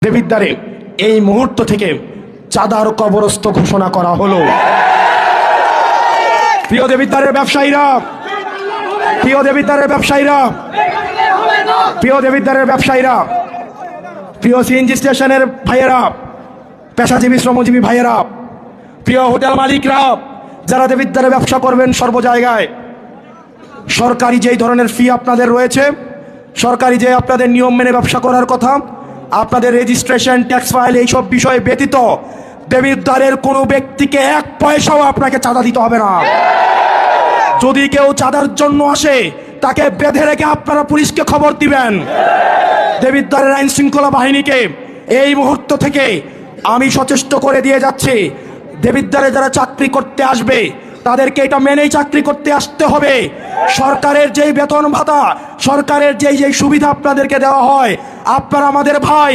দেবিদ্বারে এই মুহূর্ত থেকে চাঁদার কবরস্থ ঘোষণা করা হলো। প্রিয় দেবিদ্বারের ব্যবসায়ীরা, প্রিয় দেবিদ্বারের ব্যবসায়ীরা, প্রিয় দেবিদ্বারের ব্যবসায়ীরা, প্রিয় সিএনজি স্টেশনের ভাইয়েরা, পেশাজীবী শ্রমজীবী ভাইয়েরা, প্রিয় হোটেল মালিকরা, যারা দেবিদ্বারে ব্যবসা করবেন সর্ব জায়গায়, সরকারি যেই ধরনের ফি আপনাদের রয়েছে, সরকারি যে আপনাদের নিয়ম মেনে ব্যবসা করার কথা, আপনাদের রেজিস্ট্রেশন, ট্যাক্স ফাইল, এইসব বিষয় ব্যতীত দেবিদ্বারের কোনো ব্যক্তিকে এক পয়সাও আপনাকে চাঁদা দিতে হবে না। যদি কেউ চাঁদার জন্য আসে তাকে বেঁধে রেখে আপনারা পুলিশকে খবর দিবেন। দেবিদ্বারের আইন শৃঙ্খলা বাহিনীকে এই মুহূর্ত থেকে আমি সচেষ্ট করে দিয়ে যাচ্ছি, দেবিদ্বারে যারা চাকরি করতে আসবে তাদেরকে এটা মেনেই চাকরি করতে আসতে হবে। সরকারের যেই বেতন ভাতা, সরকারের যেই সুবিধা আপনাদেরকে দেওয়া হয়, আপনারা আমাদের ভাই,